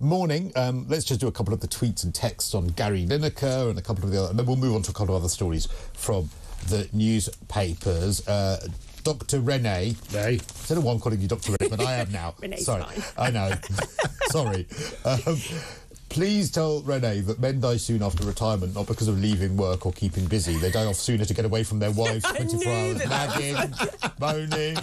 Morning. Let's just do a couple of the tweets and texts on Gary Lineker and a couple of the other... And then we'll move on to a couple of other stories from the newspapers. Dr. Renee. Hey. I don't know why I'm calling you Dr. Renee, but I am now. Renee's Sorry. fine. I know. Sorry. Please tell Renee that men die soon after retirement, not because of leaving work or keeping busy. They die off sooner to get away from their wives 24 hours, nagging, moaning,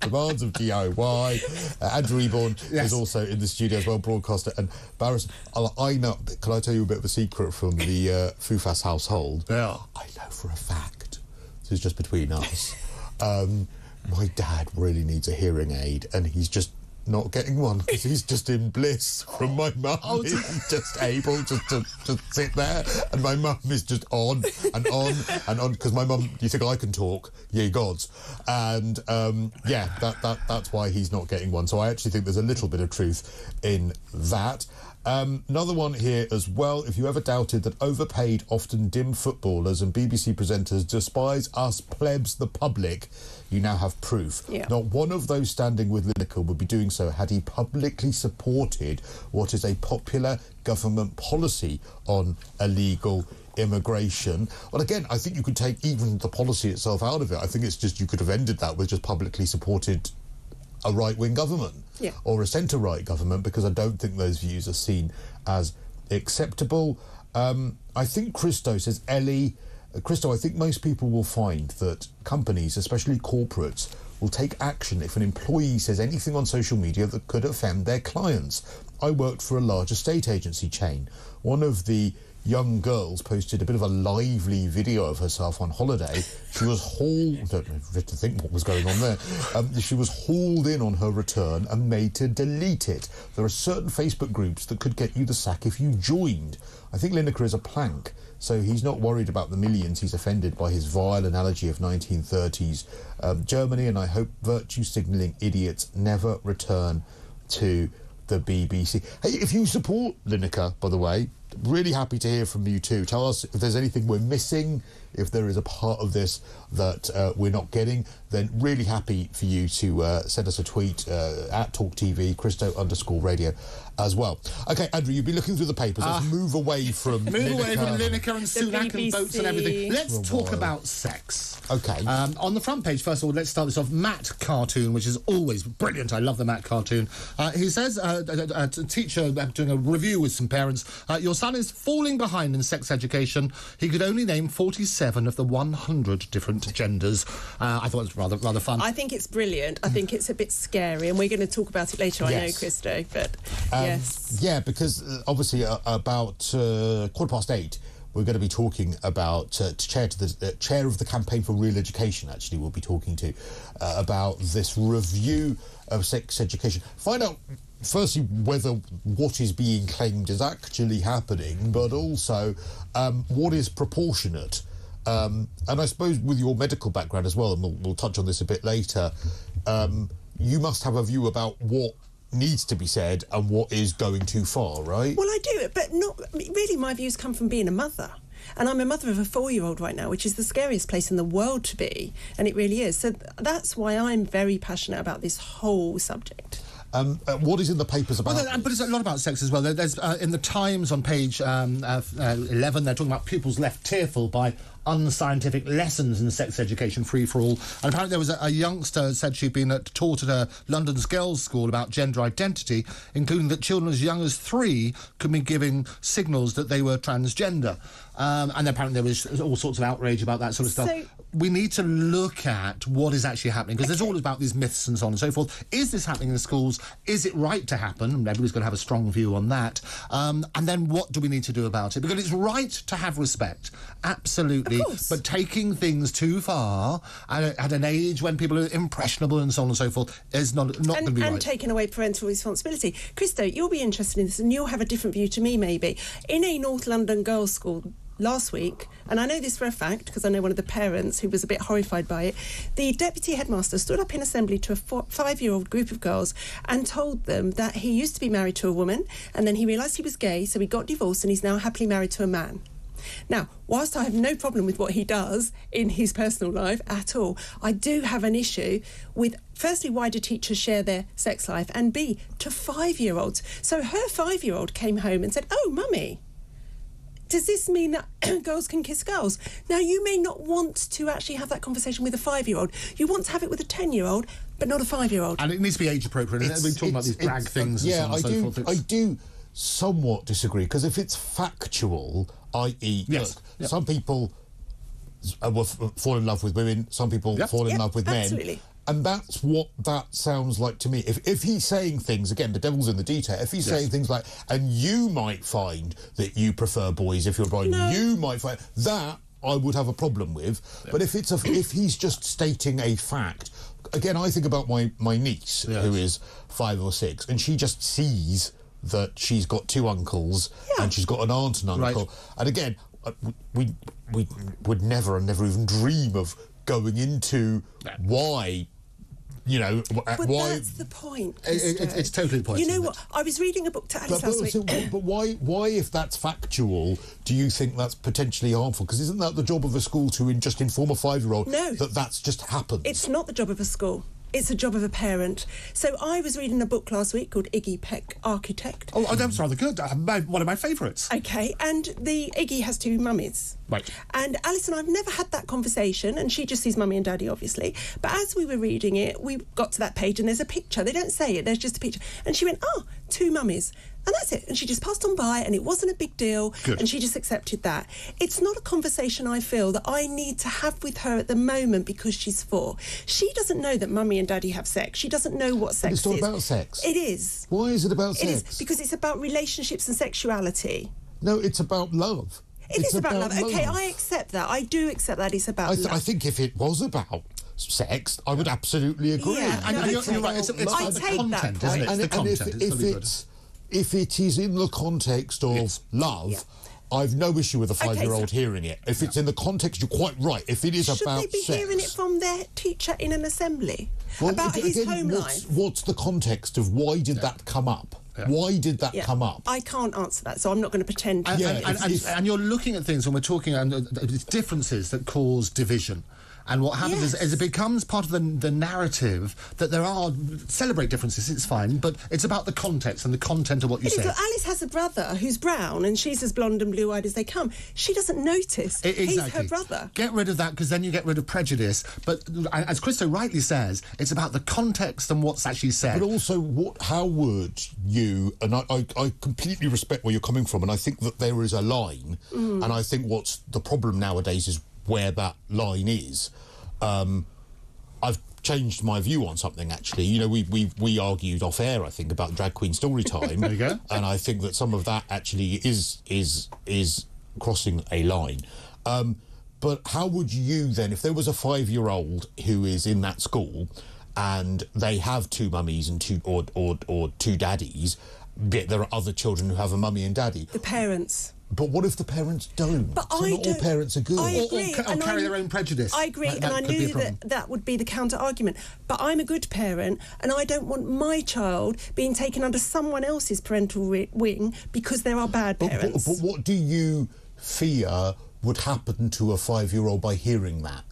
demands of DIY. Andrew Eborn is also in the studio as well, broadcaster. And Barris, I know, can I tell you a bit of a secret from the Fufas household? Yeah. I know for a fact, this is just between us, my dad really needs a hearing aid, and he's just not getting one because he's just in bliss from my mum. He's just able just to sit there, and my mum is just on and on and on, because my mum, you think I can talk? Ye gods. And that's why he's not getting one. So I actually think there's a little bit of truth in that. Another one here as well. If you ever doubted that overpaid, often dim footballers and BBC presenters despise us plebs, the public, you now have proof. Yeah. Not one of those standing with Lineker would be doing so had he publicly supported what is a popular government policy on illegal immigration. Well, again, I think you could take even the policy itself out of it. I think it's just you could have ended that with just publicly supported a right-wing government or a centre-right government, because I don't think those views are seen as acceptable. I think Cristo says, Ellie, Cristo, I think most people will find that companies, especially corporates, will take action if an employee says anything on social media that could offend their clients. I worked for a large estate agency chain. One of the young girls posted a bit of a lively video of herself on holiday. She was hauled... I don't know to think what was going on there. She was hauled in on her return and made to delete it. There are certain Facebook groups that could get you the sack if you joined. I think Lineker is a plank, so he's not worried about the millions he's offended by his vile analogy of 1930s Germany, and I hope virtue signalling idiots never return to the BBC. Hey, if you support Lineker, by the way, really happy to hear from you too. Tell us if there's anything we're missing, if there is a part of this that we're not getting, then really happy for you to send us a tweet at TalkTV, Cristo_radio as well. Okay, Andrew, you've been looking through the papers. Let's move away from Lineker and Sunak and boats and everything. Let's talk about sex. Okay. On the front page, first of all, let's start this off. Matt cartoon, which is always brilliant. I love the Matt cartoon. He says, a teacher doing a review with some parents, your son is falling behind in sex education. He could only name 47 of the 100 different genders. I thought it was rather fun. I think it's brilliant. I think it's a bit scary, and we're going to talk about it later, I know, Cristo, but yes. Yeah, because obviously about 8:15, we're going to be talking about chair of the Campaign for Real Education, actually, we'll be talking to about this review of sex education. Find out, firstly, whether what is being claimed is actually happening, but also what is proportionate. And I suppose with your medical background as well, and we'll touch on this a bit later, you must have a view about what needs to be said and what is going too far, right? Well, I do, but not really. My views come from being a mother. And I'm a mother of a 4-year-old right now, which is the scariest place in the world to be, and it really is. So that's why I'm very passionate about this whole subject. What is in the papers about? Well, but it's a lot about sex as well. There's in the Times on page 11, they're talking about pupils left tearful by unscientific lessons in sex education free for all. And apparently there was a youngster said she'd been taught at a London's girls' school about gender identity, including that children as young as 3 could be giving signals that they were transgender. And apparently there was all sorts of outrage about that sort of stuff. So, we need to look at what is actually happening, because there's all about these myths and so on and so forth. Is this happening in schools? Is it right to happen? And everybody's going to have a strong view on that. And then what do we need to do about it? Because it's right to have respect, absolutely. Of course. But taking things too far at an age when people are impressionable and so on and so forth is not going to be right. And taking away parental responsibility. Cristo, you'll be interested in this, and you'll have a different view to me, maybe. In a North London girls' school last week, and I know this for a fact because I know one of the parents who was a bit horrified by it, the deputy headmaster stood up in assembly to a 5-year-old group of girls and told them that he used to be married to a woman, and then he realised he was gay, so he got divorced and he's now happily married to a man. Now, whilst I have no problem with what he does in his personal life at all, I do have an issue with, firstly, why do teachers share their sex life? And B, to 5-year-olds. So her 5-year-old came home and said, "Oh, mummy, does this mean that girls can kiss girls?" Now, you may not want to actually have that conversation with a 5-year-old. You want to have it with a 10-year-old, but not a 5-year-old. And it needs to be age appropriate. We're talking about these drag things and so on and so forth. I do somewhat disagree, because if it's factual, i.e., look, some people fall in love with women, some people fall in love with men. And that's what that sounds like to me. If he's saying things, again, the devil's in the detail, if he's saying things like, and you might find that you prefer boys if you're a boy, you might find that, I would have a problem with. But if he's just stating a fact, again, I think about my niece, who is 5 or 6, and she just sees that she's got 2 uncles and she's got an aunt and uncle. And again, we would never even dream of going into why, you know, but why. That's the point. It's totally the point. You know what? I was reading a book to Alice last week. But why, if that's factual, do you think that's potentially harmful? Because isn't that the job of a school to just inform a 5-year-old that's just happened? It's not the job of a school. It's a job of a parent. So I was reading a book last week called Iggy Peck, Architect. Oh, that's rather good. One of my favourites. OK, and the Iggy has 2 mummies. Right. And Alice and I have never had that conversation, and she just sees mummy and daddy, obviously. But as we were reading it, we got to that page, and there's a picture. They don't say it, there's just a picture. And she went, "Oh, 2 mummies." And that's it. And she just passed on by, and it wasn't a big deal. Good. And she just accepted that. It's not a conversation I feel that I need to have with her at the moment because she's 4. She doesn't know that mummy and daddy have sex. She doesn't know what sex is. It's not about sex. It is. Why is it about sex? It is, because it's about relationships and sexuality. No, it's about love. It is about love. OK, I accept that. I do accept that it's about love. I think if it was about sex, I would absolutely agree. Yeah, and you're right. It's about the content, isn't it? It's the content. If it is in the context of love, I've no issue with a 5-year-old hearing it. If it's in the context, you're quite right. If it is about sex... Should they be hearing it from their teacher in an assembly? About his home life? What's the context of why did that come up? Yeah. Why did that come up? I can't answer that, so I'm not going to pretend. And you're looking at things when we're talking about differences that cause division. And what happens is it becomes part of the narrative that there are... Celebrate differences, it's fine, but it's about the context and the content of what you say. Alice has a brother who's brown and she's as blonde and blue-eyed as they come. She doesn't notice. Exactly. He's her brother. Get rid of that, because then you get rid of prejudice. But as Cristo rightly says, it's about the context and what's actually said. But also, how would you... And I completely respect where you're coming from, and I think that there is a line, and I think what's the problem nowadays is where that line is. I've changed my view on something, actually. You know, we argued off air, I think, about drag queen story time. There you go. And I think that some of that actually is crossing a line. But how would you then, if there was a 5-year-old who is in that school and they have 2 mummies and 2 daddies, yet there are other children who have a mummy and daddy? The parents. But what if the parents don't? But so not all parents are good. I agree. Or carry their own prejudice. I agree, and I knew that would be the counter-argument. But I'm a good parent, and I don't want my child being taken under someone else's parental wing because there are bad parents. But what do you fear would happen to a 5-year-old by hearing that?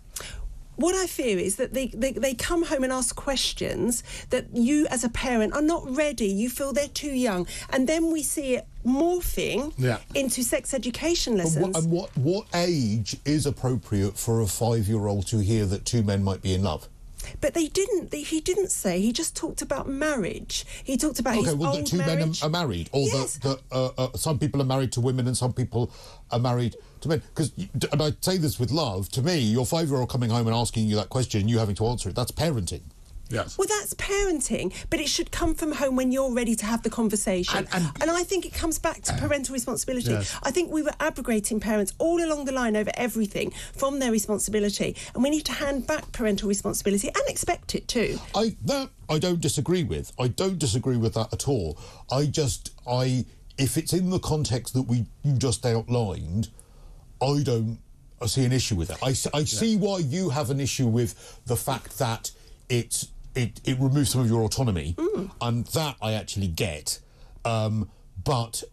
What I fear is that they come home and ask questions that you as a parent are not ready. You feel they're too young. And then we see it morphing into sex education lessons. And what age is appropriate for a 5-year-old to hear that 2 men might be in love? But he didn't say. He just talked about marriage. He talked about his old that 2 marriage. men are married, or that some people are married to women and some people are married to men. And I say this with love. To me, your 5-year-old coming home and asking you that question and you having to answer it, that's parenting. Yes. Well, that's parenting, but it should come from home when you're ready to have the conversation. And I think it comes back to parental responsibility. Yes. I think we were abrogating parents all along the line over everything from their responsibility, and we need to hand back parental responsibility and expect it too. I don't disagree with. I don't disagree with that at all. If it's in the context that you just outlined, I don't see an issue with it. I see why you have an issue with the fact that it removes some of your autonomy, and that I actually get. But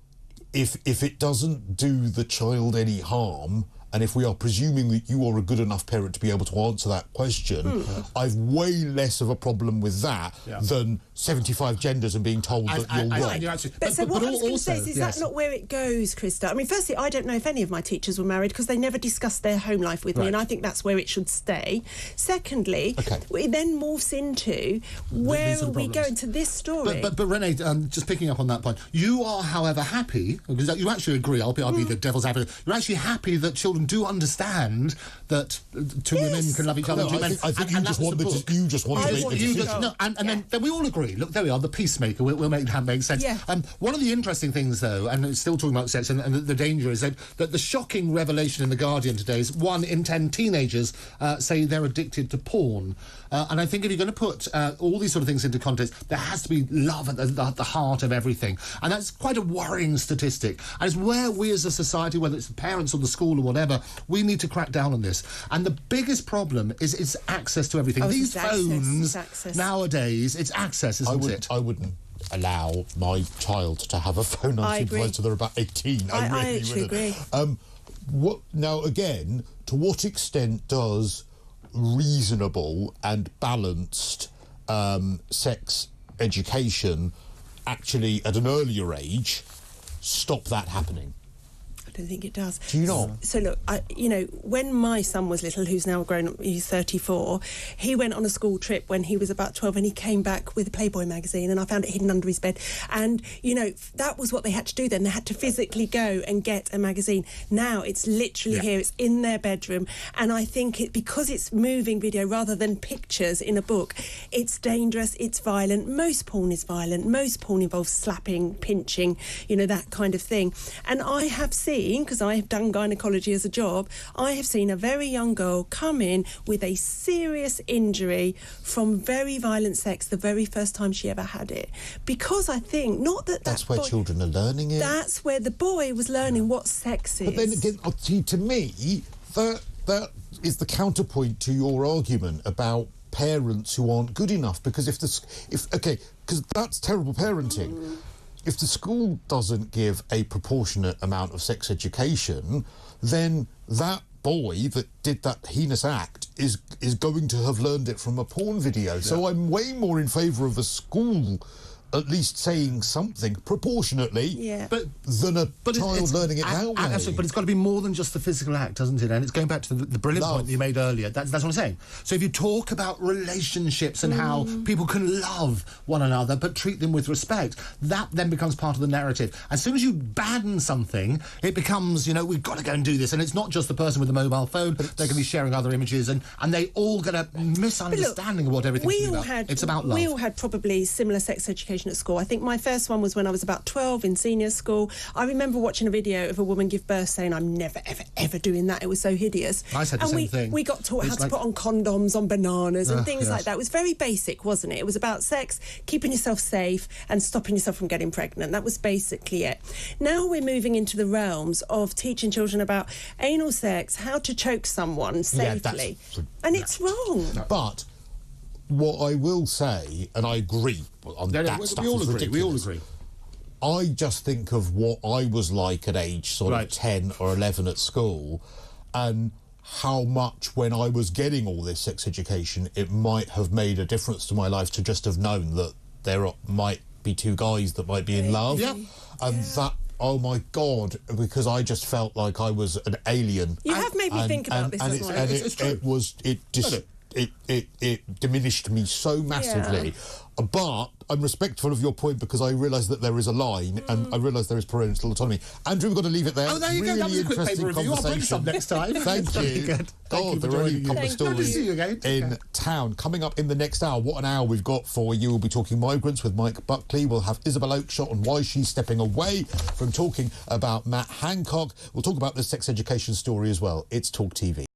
if it doesn't do the child any harm, and if we are presuming that you are a good enough parent to be able to answer that question, I've way less of a problem with that than 75 genders and being told that you're wrong. But what I was going to say is that not where it goes, Krista? I mean, firstly, I don't know if any of my teachers were married because they never discussed their home life with me, and I think that's where it should stay. Secondly, it then morphs into where are we going to this story? But Renee, just picking up on that point, you are, however, happy, because you actually agree, I'll be the devil's advocate, you're actually happy that children do understand that two women can love each other. I think you just want to make the decision. And then we all agree. Look, there we are, the peacemaker. We'll make that make sense. Yeah. One of the interesting things, though, and it's still talking about sex, and the danger is that the shocking revelation in The Guardian today is 1 in 10 teenagers say they're addicted to porn. And I think if you're going to put all these sort of things into context, there has to be love at the heart of everything. And that's quite a worrying statistic. And it's where we as a society, whether it's the parents or the school or whatever, we need to crack down on this. And the biggest problem is it's access to everything. These phones nowadays, it's access, isn't it? I wouldn't allow my child to have a phone unsupervised until they're about 18. I actually agree. Now, again, to what extent does reasonable and balanced sex education actually, at an earlier age, stop that happening? I don't think it does. Do you not? So look, when my son was little, who's now grown up, he's 34, he went on a school trip when he was about 12 and he came back with a Playboy magazine and I found it hidden under his bed. And, that was what they had to do then. They had to physically go and get a magazine. Now it's literally here, it's in their bedroom. And I think because it's moving video rather than pictures in a book, it's dangerous, it's violent. Most porn is violent. Most porn involves slapping, pinching, that kind of thing. And I have seen, because I have done gynecology as a job, I have seen a very young girl come in with a serious injury from very violent sex the very first time she ever had it. Because I think, that's where children are learning it. That's where the boy was learning what sex is. But then again, to me, that is the counterpoint to your argument about parents who aren't good enough, because because that's terrible parenting. If the school doesn't give a proportionate amount of sex education, then that boy that did that heinous act is going to have learned it from a porn video. Yeah. So I'm way more in favour of a school at least saying something proportionately than a child learning it that way. But it's got to be more than just the physical act, doesn't it? And it's going back to the brilliant point that you made earlier. That's what I'm saying. So if you talk about relationships and how people can love one another but treat them with respect, that then becomes part of the narrative. As soon as you ban something, it becomes, we've got to go and do this. And it's not just the person with the mobile phone. They can be sharing other images and they all get a misunderstanding of what everything's about. It's about love. We all had probably similar sex education at school. I think my first one was when I was about 12 in senior school. I remember watching a video of a woman give birth saying, I'm never, ever, ever doing that. It was so hideous. I said the same thing. We got taught how to put on condoms on bananas and things like that. It was very basic, wasn't it? It was about sex, keeping yourself safe and stopping yourself from getting pregnant. That was basically it. Now we're moving into the realms of teaching children about anal sex, how to choke someone safely. And it's wrong. But what I will say, and I agree on that stuff, we all agree. I just think of what I was like at age of 10 or 11 at school, and how much when I was getting all this sex education, it might have made a difference to my life to just have known that there might be two guys that might be in love. And that, oh my God, because I just felt like I was an alien. You have made me think about this as well. And it diminished me so massively. But I'm respectful of your point because I realise that there is a line and I realise there is parental autonomy. Andrew, we've got to leave it there. Oh, there you go. That was a quick paper review. I'll bring some next time. Thank you. God, there are only a couple of stories in town. Coming up in the next hour, what an hour we've got for you. We'll be talking migrants with Mike Buckley. We'll have Isabel Oakeshott on why she's stepping away from talking about Matt Hancock. We'll talk about the sex education story as well. It's Talk TV.